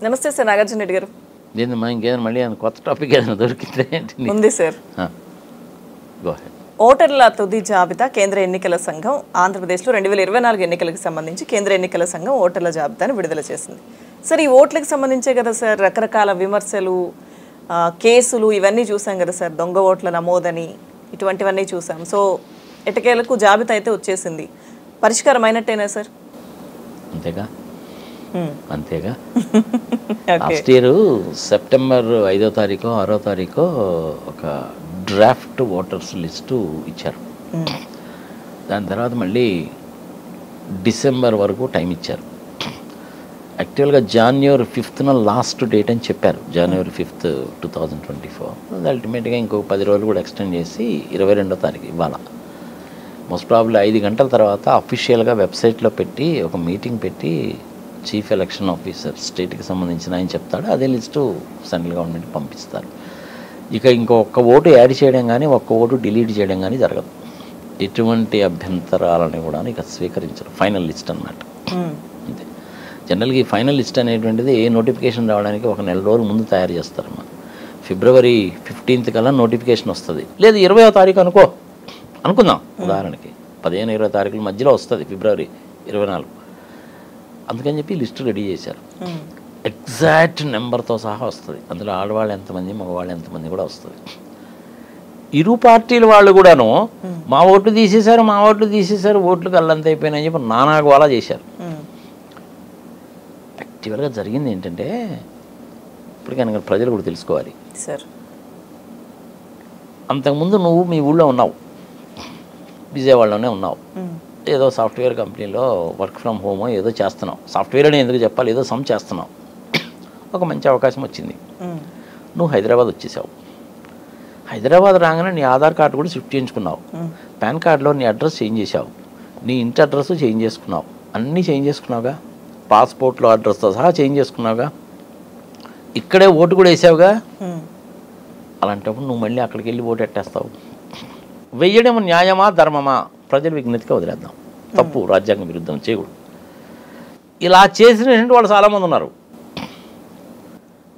నమస్తే సార్ నాగార్జున రెడ్డి గారు. ఏందమ్మా ఇంకేదైనా మళ్ళీ కొత్త టాపిక్ ఏదైనా దొరికితే ఉంది సార్. ఓటర్ల తుది జాబితా కేంద్ర ఎన్నికల సంఘం ఆంధ్రప్రదేశ్లో 2024 ఎన్నికలకు సంబంధించి కేంద్ర ఎన్నికల సంఘం ఓటర్ల జాబితాను విడుదల చేసింది. సార్ ఈ ఓట్లకు సంబంధించే కదా సార్ రకరకాల విమర్శలు, కేసులు ఇవన్నీ చూసాం కదా సార్. దొంగ ఓట్ల నమోదని ఇటువంటివన్నీ చూసాం. సో ఎటకేలకు జాబితా అయితే వచ్చేసింది. పరిష్కారం అయినట్టేనా సార్? అంతేగా లాస్ట్ ఇయర్ సెప్టెంబర్ 5వ తారీఖు 6వ తారీఖు ఒక డ్రాఫ్ట్ ఓటర్స్ లిస్టు ఇచ్చారు. దాని తర్వాత మళ్ళీ డిసెంబర్ వరకు టైం ఇచ్చారు. యాక్చువల్గా January 5th లాస్ట్ డేట్ అని చెప్పారు. January 5th 2024. అల్టిమేట్గా ఇంకొక 10 రోజులు కూడా ఎక్స్టెండ్ చేసి 22వ తారీఖు ఇవ్వాలి. మోస్ట్ ప్రాబ్లీ 5 గంటల తర్వాత అఫీషియల్గా వెబ్సైట్లో పెట్టి ఒక మీటింగ్ పెట్టి చీఫ్ ఎలక్షన్ ఆఫీసర్ స్టేట్కి సంబంధించిన ఆయన చెప్తాడు. అదే లిస్టు సెంట్రల్ గవర్నమెంట్కి పంపిస్తారు. ఇక ఇంకొక ఓటు యాడ్ చేయడం కానీ ఒక్క ఓటు డిలీట్ చేయడం కానీ జరగదు. ఎటువంటి అభ్యంతరాలని కూడా ఇక స్వీకరించరు. ఫైనల్ లిస్ట్ అన్నమాట. అంతే. జనరల్గా ఈ ఫైనల్ లిస్ట్ అనేటువంటిది నోటిఫికేషన్ రావడానికి ఒక నెల రోజుల ముందు తయారు చేస్తారన్నమాట. February 15th కల్లా నోటిఫికేషన్ వస్తుంది. లేదు 20వ తారీఖు అనుకుందాం ఉదాహరణకి 15-20 తారీఖుల మధ్యలో వస్తుంది February 24. అందుకని చెప్పి లిస్టు రెడీ చేశారు. ఎగ్జాక్ట్ నెంబర్తో సహా వస్తుంది. అందులో ఆడవాళ్ళు ఎంతమంది మగవాళ్ళు ఎంతమంది కూడా వస్తుంది. ఇరు పార్టీల వాళ్ళు కూడాను మా ఓట్లు తీసేశారు ఓట్లు కల్లంత అయిపోయినాయని చెప్పి నానా గోలా చేశారు. యాక్చువల్గా జరిగింది ఏంటంటే ఇప్పటికైనా ప్రజలు కూడా తెలుసుకోవాలి సార్. అంతకుముందు నువ్వు మీ ఊళ్ళో ఉన్నావు, విజయవాడలోనే ఉన్నావు, ఏదో సాఫ్ట్వేర్ కంపెనీలో వర్క్ ఫ్రమ్ హోమో ఏదో చేస్తున్నావు. సాఫ్ట్వేర్ అని ఎందుకు చెప్పాలి, ఏదో సమ్ చేస్తున్నావు. ఒక మంచి అవకాశం వచ్చింది. నువ్వు హైదరాబాద్ వచ్చేసావు. హైదరాబాద్ రాగానే నీ ఆధార్ కార్డు కూడా షిఫ్ట్ చేయించుకున్నావు. పాన్ కార్డులో నీ అడ్రస్ చేంజ్ చేసావు. నీ ఇంటి అడ్రస్ చేంజ్ చేసుకున్నావు. అన్నీ చేంజ్ చేసుకున్నావుగా. పాస్పోర్ట్లో అడ్రస్తో సహా చేంజ్ చేసుకున్నావుగా. ఇక్కడే ఓటు కూడా వేసావుగా. అలాంటప్పుడు నువ్వు మళ్ళీ అక్కడికి వెళ్ళి ఓటు ఎట్టేస్తావు. వెయ్యడం న్యాయమా ధర్మమా ప్రజలు విజ్ఞతగా వదిలేద్దాం. తప్పు, రాజ్యాంగ విరుద్ధం చేయకూడదు. ఇలా చేసినటువంటి వాళ్ళు చాలామంది ఉన్నారు.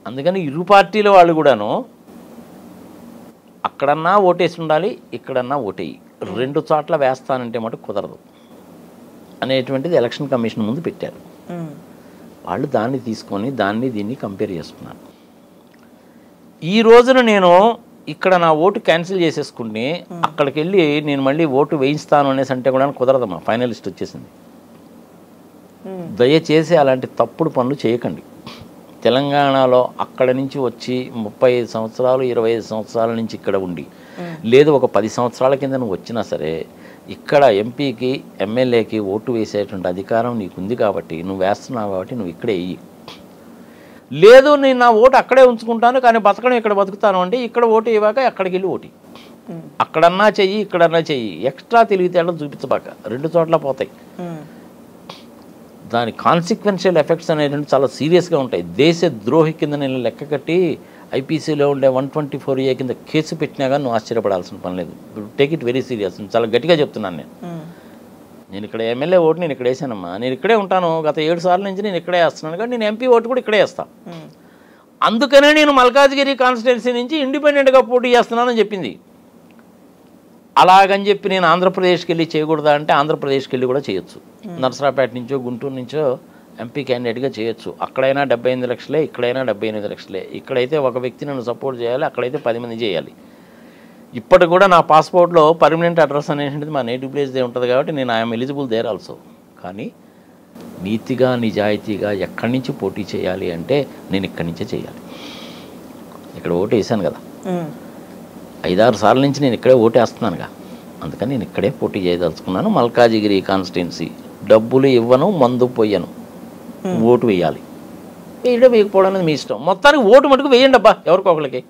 అందుకని ఇరు పార్టీల వాళ్ళు కూడాను అక్కడన్నా ఓటేసి ఉండాలి, ఇక్కడన్నా ఓటేయి, 2 చోట్ల వేస్తానంటే మటు కుదరదు అనేటువంటిది ఎలక్షన్ కమిషన్ ముందు పెట్టారు. వాళ్ళు దాన్ని తీసుకొని దీన్ని కంపేర్ చేసుకున్నారు. ఈ రోజున నేను ఇక్కడ నా ఓటు క్యాన్సిల్ చేసేసుకుంటే అక్కడికి వెళ్ళి నేను మళ్ళీ ఓటు వేయిస్తాను అనేసి అంటే కూడా కుదరదమ్మా. ఫైనలిస్ట్ వచ్చేసింది. దయచేసి అలాంటి తప్పుడు పనులు చేయకండి. తెలంగాణలో అక్కడ నుంచి వచ్చి 35 సంవత్సరాలు 25 సంవత్సరాల నుంచి ఇక్కడ ఉండి, లేదు ఒక 10 సంవత్సరాల కింద నువ్వు వచ్చినా సరే ఇక్కడ ఎంపీకి ఎమ్మెల్యేకి ఓటు వేసేటువంటి అధికారం నీకుంది కాబట్టి నువ్వు వేస్తున్నావు కాబట్టి నువ్వు ఇక్కడే వెయ్యి. లేదు నేను నా ఓటు అక్కడే ఉంచుకుంటాను కానీ బతకడం ఇక్కడ బతుకుతాను అంటే ఇక్కడ ఓటు ఇవ్వక అక్కడికి వెళ్ళి ఓటు అక్కడన్నా చెయ్యి ఇక్కడన్నా చెయ్యి. ఎక్స్ట్రా తెలివితేటలు చూపించబాక, 2 చోట్ల పోతాయి. దాని కాన్సిక్వెన్షియల్ ఎఫెక్ట్స్ అనేటువంటి చాలా సీరియస్గా ఉంటాయి. దేశ ద్రోహి కింద నేను లెక్క కట్టి ఐపీసీలో ఉండే 124A కింద కేసు పెట్టినా కానీ నువ్వు ఆశ్చర్యపడాల్సిన పని లేదు. Take it very serious. చాలా గట్టిగా చెప్తున్నాను నేను ఇక్కడ ఎమ్మెల్యే ఓటు నేను ఇక్కడ వేసానమ్మా. నేను ఇక్కడే ఉంటాను. గత 7 సార్ల నుంచి నేను ఇక్కడే వేస్తున్నాను కానీ నేను ఎంపీ ఓటు కూడా ఇక్కడే వేస్తాను. అందుకనే నేను మల్కాజ్గిరి కాన్స్టిట్యున్సీ నుంచి ఇండిపెండెంట్గా పోటీ చేస్తున్నానని చెప్పింది. అలాగని చెప్పి నేను ఆంధ్రప్రదేశ్కి వెళ్ళి చేయకూడదా అంటే ఆంధ్రప్రదేశ్కి వెళ్ళి కూడా చేయొచ్చు. నరసరాపేట నుంచో గుంటూరు నుంచో ఎంపీ క్యాండిడేట్గా చేయొచ్చు. అక్కడైనా 78 లక్షలే, ఇక్కడైనా 78 లక్షలే. ఇక్కడైతే ఒక వ్యక్తి నన్ను సపోర్ట్ చేయాలి, అక్కడైతే 10 మంది చేయాలి. ఇప్పటికి కూడా నా పాస్పోర్ట్లో పర్మనెంట్ అడ్రస్ అనేటువంటిది మా నేటివ్ ప్లేస్దే ఉంటుంది కాబట్టి నేను ఐఎమ్ ఎలిజిబుల్ దేర్ ఆల్సో. కానీ నీతిగా నిజాయితీగా ఎక్కడి నుంచి పోటీ చేయాలి అంటే నేను ఇక్కడి నుంచే చేయాలి. ఇక్కడ ఓటు వేసాను కదా, 5-6 సార్ల నుంచి నేను ఇక్కడే ఓటు వేస్తున్నానుగా. అందుకని నేను ఇక్కడే పోటీ చేయదలుచుకున్నాను. మల్కాజిగిరి కాన్స్టిట్యున్సీ. డబ్బులు ఇవ్వను, మందు పోయను, ఓటు వేయాలి. వేయడం వేయకపోవడం అనేది మీ ఇష్టం. మొత్తానికి ఓటు మటుకు వేయండి అబ్బా ఎవరికొకరికి.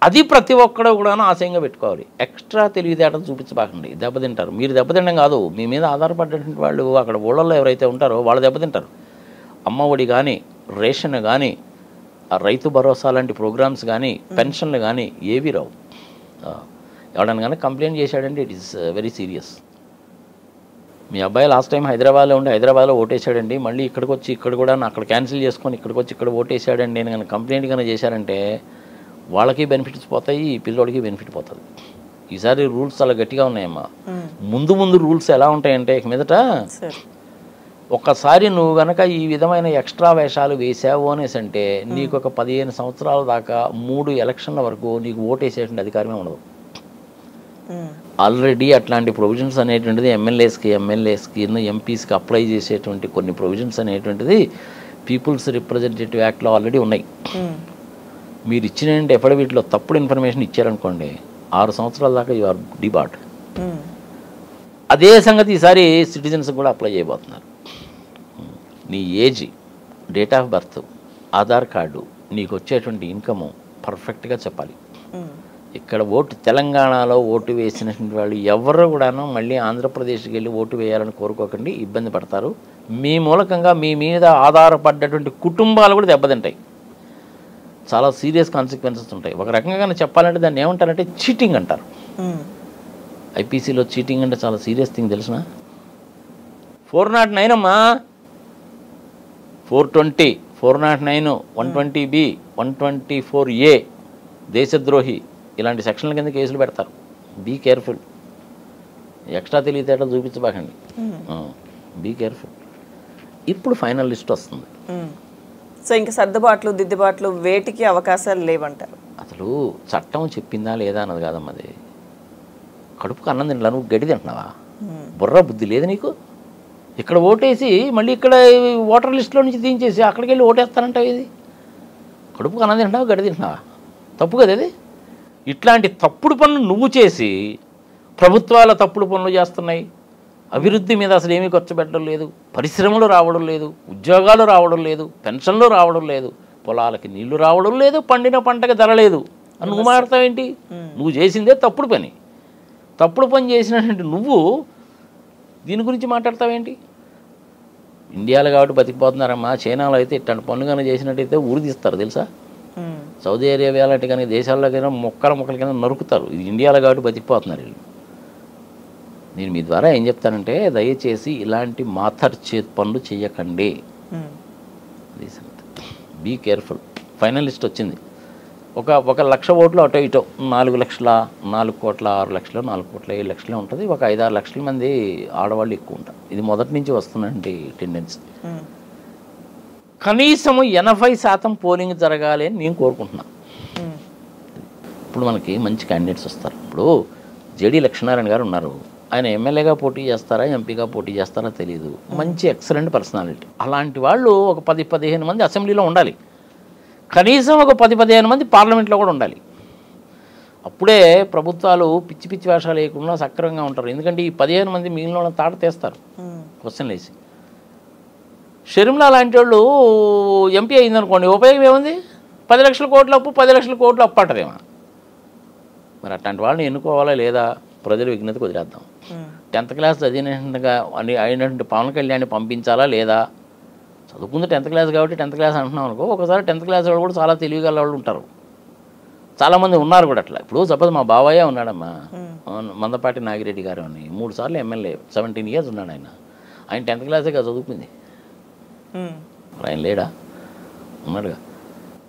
అది ప్రతి ఒక్కడో కూడా ఆశయంగా పెట్టుకోవాలి. ఎక్స్ట్రా తెలివితేటలు చూపించబాకండి, దెబ్బతింటారు. మీరు దెబ్బతిండం కాదు, మీ మీద ఆధారపడేటువంటి వాళ్ళు అక్కడ ఊళ్ళల్లో ఎవరైతే ఉంటారో వాళ్ళు దెబ్బతింటారు. అమ్మఒడి కానీ, రేషన్ కానీ, రైతు భరోసా లాంటి ప్రోగ్రామ్స్ కానీ, పెన్షన్లు కానీ ఏవి రావు. ఎవడన్నా కానీ కంప్లైంట్ చేశాడంటే ఇట్ ఈస్ వెరీ సీరియస్. మీ అబ్బాయి లాస్ట్ టైం హైదరాబాద్లో ఉండి హైదరాబాద్లో ఓటేసాడండి, మళ్ళీ ఇక్కడికి వచ్చి ఇక్కడ కూడా అక్కడ క్యాన్సిల్ చేసుకొని ఇక్కడికి వచ్చి ఇక్కడ ఓటేసాడండి నేను కానీ కంప్లైంట్ కన్నా చేశారంటే వాళ్ళకి బెనిఫిట్స్ పోతాయి, ఈ పిల్లోడికి బెనిఫిట్ పోతుంది. ఈసారి రూల్స్ చాలా గట్టిగా ఉన్నాయమ్మా. ముందు రూల్స్ ఎలా ఉంటాయంటే ఇక మీదట ఒక్కసారి నువ్వు కనుక ఈ విధమైన ఎక్స్ట్రా వేషాలు వేసావు అనేసి అంటే నీకు ఒక 15 సంవత్సరాల దాకా 3 ఎలక్షన్ల వరకు నీకు ఓటేసేటువంటి అధికారమే ఉండదు. ఆల్రెడీ అట్లాంటి ప్రొవిజన్స్ అనేటువంటిది ఎమ్మెల్యేస్కి ఎంపీస్కి అప్లై చేసేటువంటి కొన్ని ప్రొవిజన్స్ అనేటువంటిది పీపుల్స్ రిప్రజెంటేటివ్ యాక్ట్లో ఆల్రెడీ ఉన్నాయి. మీరు ఇచ్చిన ఎఫిడవిట్లో తప్పుడు ఇన్ఫర్మేషన్ ఇచ్చారనుకోండి 6 సంవత్సరాల దాకా యు ఆర్ డిబార్డ్. అదే సంగతి ఈసారి సిటిజన్స్ కూడా అప్లై చేయబోతున్నారు. నీ age, date of birth, Aadhaar card, నీకు వచ్చేటువంటి ఇన్కము పర్ఫెక్ట్గా చెప్పాలి. ఇక్కడ తెలంగాణలో ఓటు వేసినటువంటి వాళ్ళు ఎవరు కూడాను మళ్ళీ ఆంధ్రప్రదేశ్కి వెళ్ళి ఓటు వేయాలని కోరుకోకండి, ఇబ్బంది పడతారు. మీ మూలకంగా మీ మీద ఆధారపడ్డటువంటి కుటుంబాలు కూడా దెబ్బతింటాయి. చాలా సీరియస్ కాన్సిక్వెన్సెస్ ఉంటాయి. ఒక రకంగా చెప్పాలంటే దాన్ని ఏమంటారంటే చీటింగ్ అంటారు. ఐపీసీలో చీటింగ్ అంటే చాలా సీరియస్ థింగ్ తెలిసిన. 409 అమ్మా, 420, 409, 120B, 124A దేశద్రోహి ఇలాంటి సెక్షన్ల కింద కేసులు పెడతారు. Be careful. ఎక్స్ట్రా తెలివితేటలు చూపించబాకండి. Be careful. ఇప్పుడు ఫైనల్ లిస్ట్ వస్తుంది. సో ఇంకా సర్దుబాట్లు దిద్దుబాట్లు వేటికి అవకాశాలు లేవంటారు. అసలు చట్టం చెప్పిందా లేదా అన్నది కాదమ్మా. అది కడుపుకు అన్నం తింటా, నువ్వు గడి తింటున్నావా? బుర్ర బుద్ధి లేదు నీకు? ఇక్కడ ఓటేసి మళ్ళీ ఇక్కడ ఓటర్ లిస్టులో నుంచి తీయించేసి అక్కడికి వెళ్ళి ఓటేస్తానంటావు. ఇది కడుపుకు అన్నం తింటున్నావా, గడి తింటున్నావా? తప్పు కదా ఇది. ఇట్లాంటి తప్పుడు పనులు నువ్వు చేసి ప్రభుత్వాల తప్పుడు పనులు చేస్తున్నాయి. అభివృద్ధి మీద అసలు ఏమీ ఖర్చు పెట్టడం లేదు, పరిశ్రమలు రావడం లేదు, ఉద్యోగాలు రావడం లేదు, పెన్షన్లు రావడం లేదు, పొలాలకి నీళ్లు రావడం లేదు, పండిన పంటకి ధర లేదు అని నువ్వు మాట్లాడతావేంటి? నువ్వు చేసిందే తప్పుడు పని. తప్పుడు పని చేసినటువంటి నువ్వు దీని గురించి మాట్లాడతావేంటి? ఇండియాలో కాబట్టి బతికిపోతున్నారమ్మా. చైనాలో అయితే ఇట్లాంటి పనులు కానీ చేసినట్టయితే ఊరి తీస్తారు తెలుసా. సౌదీ అరేబియా లాంటి కానీ దేశాల్లో కన్నా మొక్కల కింద నరుకుతారు. ఇది ఇండియాలో కాబట్టి బతికిపోతున్నారు వీళ్ళు. నేను మీ ద్వారా ఏం చెప్తానంటే దయచేసి ఇలాంటి పనులు చేయకండి. Be careful. ఫైనల్ లిస్ట్ వచ్చింది. ఒక 1,00,000 ఓట్లు అటో ఇటో 4 లక్షల, 4 కోట్ల, 6 లక్షలు, 4 కోట్ల, 7 లక్షలే ఉంటుంది. ఒక 5-6 లక్షల మంది ఆడవాళ్ళు ఎక్కువ ఉంటారు. ఇది మొదటి నుంచి వస్తున్నటువంటి టెండెన్సీ. కనీసం 80% పోలింగ్ జరగాలి అని నేను కోరుకుంటున్నాను. ఇప్పుడు మనకి మంచి క్యాండిడేట్స్ వస్తారు. ఇప్పుడు జేడీ లక్ష్మీనారాయణ గారు ఉన్నారు. ఆయన ఎమ్మెల్యేగా పోటీ చేస్తారా, ఎంపీగా పోటీ చేస్తారా తెలియదు. మంచి ఎక్సలెంట్ పర్సనాలిటీ. అలాంటి వాళ్ళు ఒక 10-15 మంది అసెంబ్లీలో ఉండాలి. కనీసం ఒక 10-15 మంది పార్లమెంట్లో కూడా ఉండాలి. అప్పుడే ప్రభుత్వాలు పిచ్చి పిచ్చి వేషాలు వేయకుండా సక్రమంగా ఉంటారు. ఎందుకంటే ఈ 15 మంది మిగిలిన వాళ్ళని తాట తీస్తారు క్వశ్చన్లు వేసి. షర్మిలా లాంటి వాళ్ళు ఎంపీ అయిందనుకోండి, ఉపయోగం ఏముంది? 10 లక్షల కోట్ల అప్పు, 10 లక్షల కోట్ల అప్పు అంటారేమో. మరి అట్లాంటి వాళ్ళని ఎన్నుకోవాలా లేదా? ప్రజలు విజ్ఞతకు వదిలేద్దాం. 10th క్లాస్ అయినటువంటి పవన్ కళ్యాణ్ని పంపించాలా లేదా? చదువుకుంది 10th క్లాస్ కాబట్టి 10th క్లాస్ అంటున్నాం అనుకో. ఒకసారి 10th క్లాస్ వాళ్ళు కూడా చాలా తెలివిగల వాళ్ళు ఉంటారు. చాలామంది ఉన్నారు కూడా అట్లా. ఇప్పుడు సపోజ్ మా బావయ్య ఉన్నాడమ్మా, మందపాటి నాగిరెడ్డి గారు అని 3 సార్లు ఎమ్మెల్యే, 17 years ఉన్నాడు ఆయన. ఆయన 10th క్లాసే కదా చదువుకుంది. ఆయన లేడా? ఉన్నాడుగా.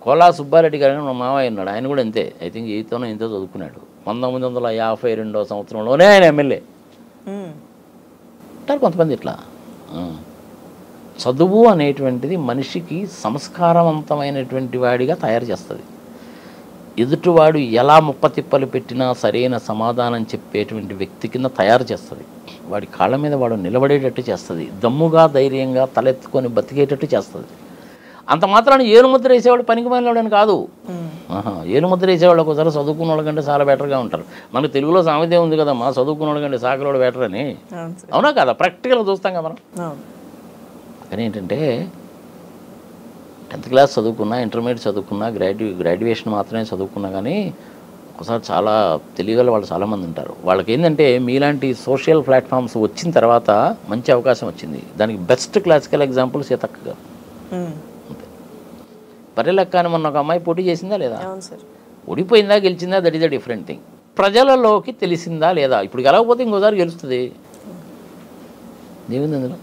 కోలా సుబ్బారెడ్డి గారు మా మావయ్య ఉన్నాడు. ఆయన కూడా అంతే. ఐ థింక్ 8th ఎంతో చదువుకున్నాడు. 1952 సంవత్సరంలోనే ఆయన ఎమ్మెల్యే. ఉంటారు కొంతమంది ఇట్లా. చదువు అనేటువంటిది మనిషికి సంస్కారవంతమైనటువంటి వాడిగా తయారు చేస్తుంది. ఎదుటివాడు ఎలా ముప్పతిప్పలు పెట్టినా సరైన సమాధానం చెప్పేటువంటి వ్యక్తి కింద తయారు చేస్తుంది. వాడి కాళ్ళ మీద వాడు నిలబడేటట్టు చేస్తుంది. దమ్ముగా ధైర్యంగా తలెత్తుకొని బతికేటట్టు చేస్తుంది. అంత మాత్రాన ఏలుముద్ర వేసేవాడు పనికి మాలినవాడని కాదు. ఏలుముద్ర వేసేవాళ్ళు ఒకసారి చదువుకున్న వాళ్ళ కంటే చాలా బెటర్గా ఉంటారు. మనకు తెలుగులో సామెత ఉంది కదమ్మా, చదువుకున్న వాళ్ళ కంటే సాకరోడు బెటర్ అని. అవునా కదా? ప్రాక్టికల్గా చూస్తాం కదా మనం. కానీ ఏంటంటే 10th క్లాస్ చదువుకున్నా, ఇంటర్మీడియట్ చదువుకున్నా, గ్రాడ్యుయేషన్ మాత్రమే చదువుకున్నా కానీ ఒకసారి చాలా తెలియగల వాళ్ళు చాలామంది ఉంటారు. వాళ్ళకి ఏంటంటే మీలాంటి సోషల్ ప్లాట్ఫామ్స్ వచ్చిన తర్వాత మంచి అవకాశం వచ్చింది. దానికి బెస్ట్ క్లాసికల్ ఎగ్జాంపుల్ సీతక్క గారు. బర్రెలక్క అని మొన్న ఒక అమ్మాయి పోటీ చేసిందా లేదా? ఓడిపోయిందా గెలిచిందా? That is a different thing. ప్రజలలోకి తెలిసిందా లేదా? ఇప్పుడు గెలవకపోతే ఇంకోసారి గెలుస్తుంది. ఏముంది అందులో?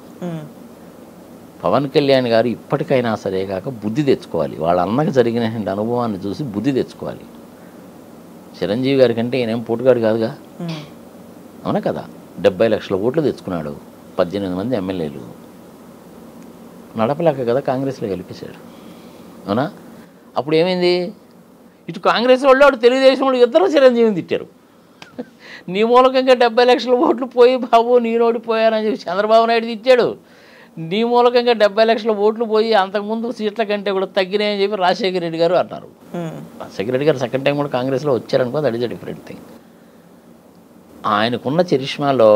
పవన్ కళ్యాణ్ గారు ఇప్పటికైనా సరే కాక బుద్ధి తెచ్చుకోవాలి. వాళ్ళ అన్నకు జరిగిన అనుభవాన్ని చూసి బుద్ధి తెచ్చుకోవాలి. చిరంజీవి గారి కంటే ఈయనేం పోటుగాడు కాదుగా, అవునా కదా? 70 లక్షల ఓట్లు తెచ్చుకున్నాడు, 18 మంది ఎమ్మెల్యేలు. నడపలేక కదా కాంగ్రెస్లో గెలిపించాడు, అవునా? అప్పుడు ఏమైంది? ఇటు కాంగ్రెస్ వాళ్ళు అటు తెలుగుదేశం వాళ్ళు ఇద్దరు చిరంజీవిని తిట్టారు. నీ మూలకంగా 70 లక్షల ఓట్లు పోయి బాబు నేను ఓడిపోయానని చెప్పి చంద్రబాబు నాయుడు తిట్టాడు. నీ మూలకంగా 70 లక్షల ఓట్లు పోయి అంతకుముందు సీట్ల కంటే కూడా తగ్గినాయని చెప్పి రాజశేఖర రెడ్డి గారు అన్నారు. రాజశేఖర రెడ్డి గారు సెకండ్ టైం కూడా కాంగ్రెస్లో వచ్చారనుకో, that is a different thing. ఆయనకున్న చరిష్మాలో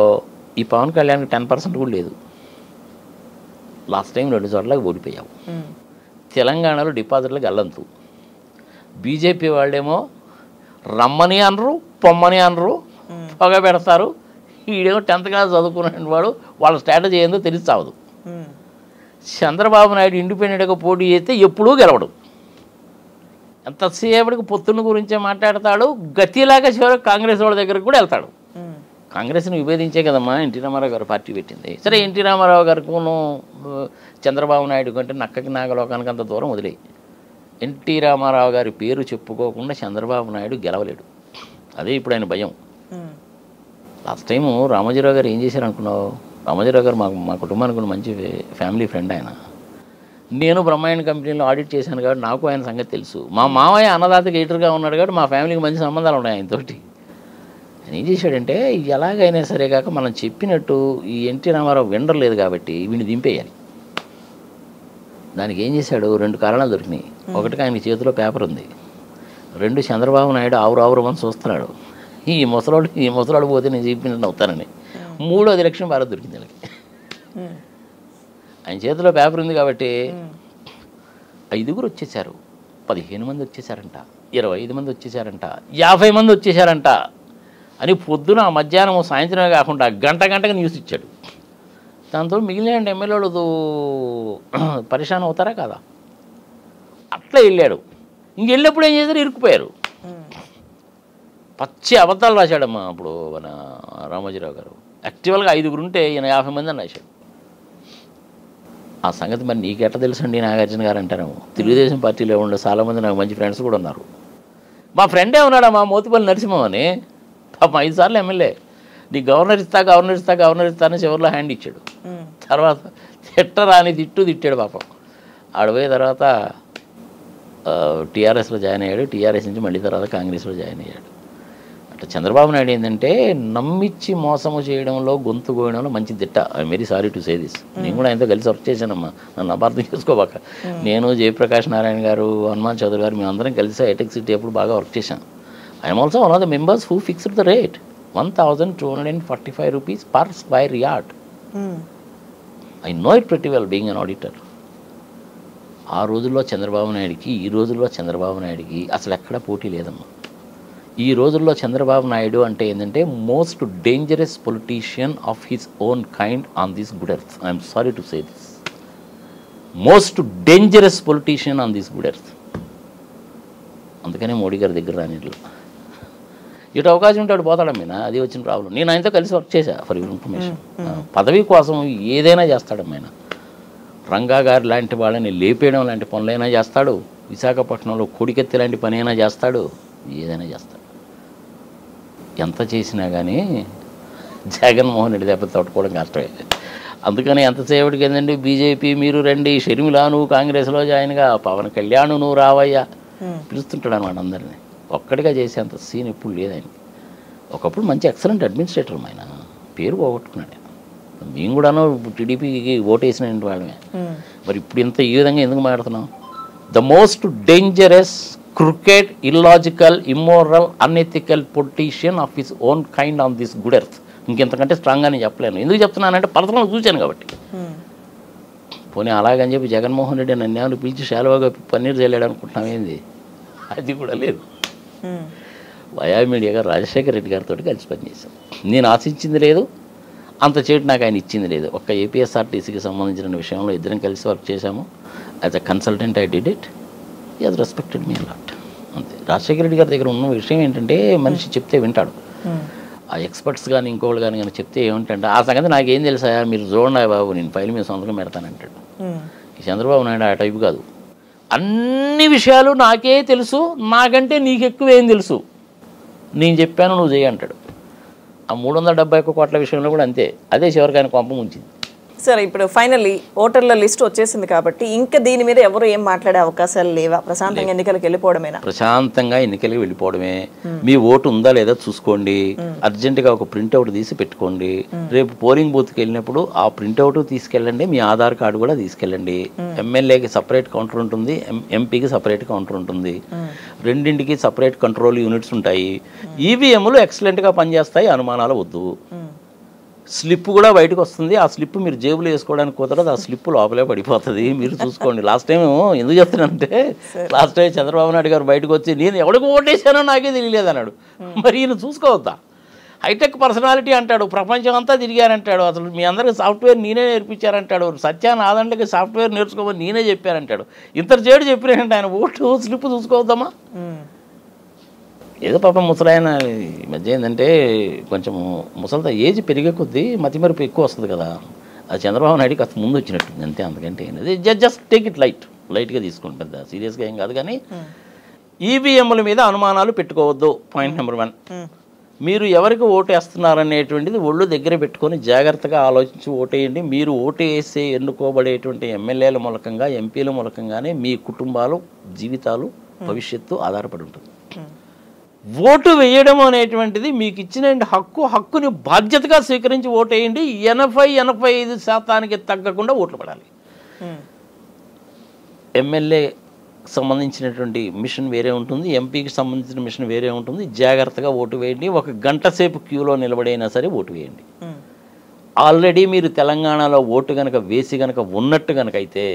ఈ పవన్ కళ్యాణ్కి 10% కూడా లేదు. లాస్ట్ టైం 2 చోట్ల ఓడిపోయావు. తెలంగాణలో డిపాజిట్లకు అల్లంతు. బీజేపీ వాళ్ళేమో రమ్మని అనరు, పొమ్మని అనరు, పొగ పెడతారు. ఈడేమో 10th క్లాస్ చదువుకున్న వాడు, వాళ్ళ స్ట్రాటజీ ఏందో తెలిసి చావదు. చంద్రబాబు నాయుడు ఇండిపెండెంట్గా పోటీ చేస్తే ఎప్పుడూ గెలవడు. ఎంతసేపటికి పొత్తున్న గురించే మాట్లాడతాడు. గతిలాగా చివరికి కాంగ్రెస్ వాళ్ళ దగ్గరకు కూడా వెళ్తాడు. కాంగ్రెస్ని విభేదించే కదమ్మా ఎన్టీ రామారావు గారు పార్టీ పెట్టింది. సరే, ఎన్టీ రామారావు గారికును చంద్రబాబు నాయుడు కంటే నక్కకి నాగలోకానికి అంత దూరం వదిలేయి. ఎన్టీ రామారావు గారి పేరు చెప్పుకోకుండా చంద్రబాబు నాయుడు గెలవలేడు. అదే ఇప్పుడు ఆయన భయం. లాస్ట్ టైము రామోజీరావు గారు ఏం చేశారు అనుకున్నావు? రామోజీరావు గారు మా కుటుంబానికి కూడా మంచి ఫ్యామిలీ ఫ్రెండ్ ఆయన. నేను బ్రహ్మాండ కంపెనీలో ఆడిట్ చేశాను కాబట్టి నాకు ఆయన సంగతి తెలుసు. మా మామయ్య అన్నదాతకి ఎడిటర్గా ఉన్నాడు కాబట్టి మా ఫ్యామిలీకి మంచి సంబంధాలు ఉన్నాయి ఆయనతోటి. ఆయన ఏం చేశాడంటే, ఎలాగైనా సరే కాక మనం చెప్పినట్టు ఈ ఎన్టీ రామారావు వినలేదు కాబట్టి వీడిని దింపేయాలి. దానికి ఏం చేశాడు? 2 కారణాలు దొరికినాయి. ఒకటికి ఆయన చేతిలో పేపర్ ఉంది. 2 చంద్రబాబు నాయుడు ఆవురావురమని చూస్తున్నాడు. ఈ ముసలాడు పోతే నేను చెప్పినట్టు అవుతానని. 3వ ఎలక్షన్ భారత్ దొరికింది వీళ్ళకి. ఆయన చేతిలో పేపర్ ఉంది కాబట్టి 5 వచ్చేసారు, 15 మంది వచ్చేసారంట, 25 మంది వచ్చేసారంట, 50 మంది వచ్చేసారంట అని పొద్దున మధ్యాహ్నం సాయంత్రమే కాకుండా గంటగా న్యూస్ ఇచ్చాడు. దాంతో మిగిలిన ఎమ్మెల్యేలు పరిశాన్ అవుతారా కదా? అట్లా వెళ్ళాడు. ఇంకెళ్ళినప్పుడు ఏం చేశారు? ఇరుక్కుపోయారు. పచ్చి అబద్ధాలు రాశాడమ్మా అప్పుడు మన రామోజీరావు గారు. యాక్చువల్గా 5 ఉంటే ఈయన 50 మంది అని రాశాడు. ఆ సంగతి మరి నీకెట్లా తెలుసండి నాగార్జున గారు అంటారేమో. తెలుగుదేశం పార్టీలో ఉండే చాలామంది నాకు మంచి ఫ్రెండ్స్ కూడా ఉన్నారు. మా ఫ్రెండే ఉన్నాడమ్మా మోతిపల్లి నరసింహం అని, పాపం 5 సార్లు ఎమ్మెల్యే. నీ గవర్నర్ ఇస్తా అని చివరిలో హ్యాండ్ ఇచ్చాడు. తర్వాత తిట్టరాని తిట్టాడు పాపం. ఆడపోయే తర్వాత టీఆర్ఎస్లో జాయిన్ అయ్యాడు. టీఆర్ఎస్ నుంచి మళ్ళీ తర్వాత కాంగ్రెస్లో జాయిన్ అయ్యాడు. అట్లా చంద్రబాబు నాయుడు ఏంటంటే నమ్మిచ్చి మోసము చేయడంలో, గొంతు కోయడంలో మంచి తిట్ట. I'm very sorry to say this. నేను కూడా ఆయనతో కలిసి వర్క్ చేశానమ్మా, నన్ను అపార్థం చేసుకోబాక. నేను, జయప్రకాష్ నారాయణ గారు, హనుమాన్ చౌదరి గారు, మేమందరం కలిసి హైటెక్ సిటీ అప్పుడు బాగా వర్క్ చేశాం. I'm also one of the members who fixed the rate 1245 rupees per square yard. I know it pretty well being an auditor. ఆ రోజుల్లో చంద్రబాబు నాయుడికి, ఈ రోజుల్లో చంద్రబాబు నాయుడికి అసలు ఎక్కడ పోటీ లేదమ్మా. ఈ రోజుల్లో చంద్రబాబు నాయుడు అంటే ఏంటంటే most dangerous politician of his own kind on this good earth. I'm sorry to say this. Most dangerous politician on this good earth. అందుకనే మోడీ గారి దగ్గర రానిట్లు. ఇటు అవకాశం ఉంటే అటు పోతాడమ్మా. అది వచ్చిన ప్రాబ్లం. నేను ఆయనతో కలిసి వర్క్ చేశా ఫర్ యువర్ ఇన్ఫర్మేషన్. పదవి కోసం ఏదైనా చేస్తాడమ్మాయన. రంగా గారు లాంటి వాళ్ళని లేపేయడం లాంటి పనులైనా చేస్తాడు. విశాఖపట్నంలో కొడికెత్తి లాంటి పని అయినా చేస్తాడు. ఏదైనా చేస్తాడు. ఎంత చేసినా కానీ జగన్మోహన్ రెడ్డి దెబ్బ తట్టుకోవడం కష్టమే. అందుకని ఎంతసేపటికి ఏంటంటే బీజేపీ మీరు రండి, షర్మిల నువ్వు కాంగ్రెస్లో జాయిన్గా, పవన్ కళ్యాణ్ నువ్వు రావయ్యా పిలుస్తుంటాడు అనమాట అందరినీ. ఒక్కడిగా చేసేంత సీన్ ఎప్పుడు లేదు ఆయనకి. ఒకప్పుడు మంచి ఎక్సలెంట్ అడ్మినిస్ట్రేటర్ ఆయన, పేరు పోగొట్టుకున్నాడు. మేము కూడాను టీడీపీకి ఓటేసిన వాళ్ళమే. మరి ఇప్పుడు ఇంత ఈ విధంగా ఎందుకు మాట్లాడుతున్నాం? The most dangerous, crooked, illogical, immoral, unethical politician of his own kind on this good earth. ఇంకెంతకంటే స్ట్రాంగ్గా నేను చెప్పలేను. ఎందుకు చెప్తున్నానంటే పర్సనల్ చూశాను కాబట్టి. పోనీ అలాగని చెప్పి జగన్మోహన్ రెడ్డి నన్ను పిలిచి శాలువాగా పన్నీరు చేయలేడు అనుకుంటున్నాం ఏంది? అది కూడా లేదు. వయా మీడియాగా రాజశేఖర రెడ్డి గారితో కలిసి పనిచేశాను. నేను ఆశించింది లేదు, అంత చేటు నాకు ఆయన ఇచ్చింది లేదు. ఒక్క ఏపీఎస్ఆర్టీసీకి సంబంధించిన విషయంలో ఇద్దరం కలిసి వర్క్ చేశాము. As a consultant I did it. He has respected me lot. అంతే. రాజశేఖర రెడ్డి గారి దగ్గర ఉన్న విషయం ఏంటంటే మనిషి చెప్తే వింటాడు. ఆ ఎక్స్పర్ట్స్ కానీ ఇంకోళ్ళు కానీ చెప్తే ఏమిటంటే ఆ సంగతి నాకేం తెలుసా, మీరు చూడండి బాబు, నేను ఫైల్ మీద సంతకం పెడతానంటాడు. ఈ చంద్రబాబు నాయుడు ఆ టైపు కాదు. అన్ని విషయాలు నాకే తెలుసు, నాకంటే నీకు ఎక్కువ ఏం తెలుసు, నేను చెప్పాను నువ్వు చేయి అంటాడు. ఆ 371 కోట్ల విషయంలో కూడా అంతే. అదే చివరికి ఆయన కొంప ముంచింది. సరే, ఇప్పుడు ఫైనల్లీ ఓటర్ల లిస్ట్ వచ్చేసింది కాబట్టి ఇంకా దీని మీద ఎవరు ఏం మాట్లాడే అవకాశాలు లేవా? ప్రశాంతంగా ఎన్నికలకు వెళ్ళిపోవడమేనా? ప్రశాంతంగా ఎన్నికలకు వెళ్ళిపోవడమే. మీ ఓటు ఉందా లేదా చూసుకోండి, అర్జెంటుగా ఒక ప్రింట్అవుట్ తీసి పెట్టుకోండి. రేపు పోలింగ్ బూత్కి వెళ్ళినప్పుడు ఆ ప్రింట్అవుట్ తీసుకెళ్ళండి, మీ ఆధార్ కార్డు కూడా తీసుకెళ్ళండి. ఎమ్మెల్యేకి సపరేట్ కౌంటర్ ఉంటుంది, ఎంపీకి సపరేట్ కౌంటర్ ఉంటుంది, రెండింటికి సపరేట్ కంట్రోల్ యూనిట్స్ ఉంటాయి. ఈవీఎంలు ఎక్సలెంట్గా పనిచేస్తాయి, అనుమానాలు వద్దు. స్లిప్ కూడా బయటకు వస్తుంది. ఆ స్లిప్ మీరు జేబులో వేసుకోవడానికి కుదరదు, ఆ స్లిప్ లోపలే పడిపోతుంది. మీరు చూసుకోండి. లాస్ట్ టైం ఎందుకు చెప్తున్నానంటే, లాస్ట్ టైం చంద్రబాబు నాయుడు గారు బయటకు వచ్చి నేను ఎవరికి ఓటేసానో నాకే తెలియలేదు అన్నాడు. మరి ఈయన చూసుకోవద్దా? హైటెక్ పర్సనాలిటీ అంటాడు, ప్రపంచం అంతా తిరిగారంటాడు, అసలు మీ అందరికి సాఫ్ట్వేర్ నేనే నేర్పించారంటాడు, సత్యాన్ని ఆదండకి సాఫ్ట్వేర్ నేర్చుకోమని నేనే చెప్పానంటాడు. ఇంత చేడు చెప్పినాయంటే ఆయన ఓటు స్లిప్ చూసుకోవద్దామా? ఏదో పాపం ముసలాయన ఈ మధ్య ఏంటంటే కొంచెం ముసలితో ఏజ్ పెరిగే కొద్దీ మతిమరుపు ఎక్కువ వస్తుంది కదా, అది చంద్రబాబు నాయుడుకి అసలు ముందు వచ్చినట్టుంది అంతే. అందుకంటే జస్ట్ టేక్ ఇట్ లైట్గా తీసుకోండి, పెద్ద సీరియస్గా ఏం కాదు. కానీ ఈవీఎంల మీద అనుమానాలు పెట్టుకోవద్దు. పాయింట్ నెంబర్ 1, మీరు ఎవరికి ఓటు వేస్తున్నారనేటువంటిది ఒళ్ళు దగ్గర పెట్టుకొని జాగ్రత్తగా ఆలోచించి ఓటేయండి. మీరు ఓటు వేసే ఎన్నుకోబడేటువంటి ఎమ్మెల్యేల మూలకంగా, ఎంపీల మూలకంగానే మీ కుటుంబాలు, జీవితాలు, భవిష్యత్తు ఆధారపడి ఉంటుంది. ఓటు వేయడం అనేటువంటిది మీకు ఇచ్చిన హక్కుని బాధ్యతగా స్వీకరించి ఓటేయండి. 80-85% తగ్గకుండా ఓట్లు పడాలి. ఎమ్మెల్యే సంబంధించినటువంటి మిషన్ వేరే ఉంటుంది, ఎంపీకి సంబంధించిన మిషన్ వేరే ఉంటుంది. జాగ్రత్తగా ఓటు వేయండి. 1 గంట సేపు క్యూలో నిలబడైనా సరే ఓటు వేయండి. ఆల్రెడీ మీరు తెలంగాణలో ఓటు కనుక వేసి కనుక ఉన్నట్టు కనుక అయితే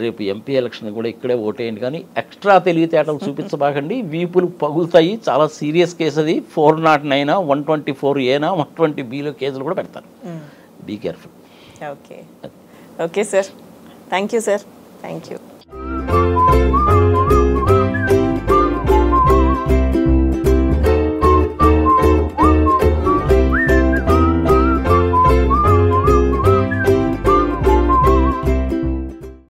రేపు ఎంపీ ఎలక్షన్ కూడా ఇక్కడే ఓటేయండి. కానీ ఎక్స్ట్రా తెలివితేటలు చూపించబాకండి, వీపులు పగులుతాయి. చాలా సీరియస్ కేసు అది. 409, 124A, 120Bలో కేసులు కూడా పెడతారు. Be careful. Okay sir, thank you sir, thank you.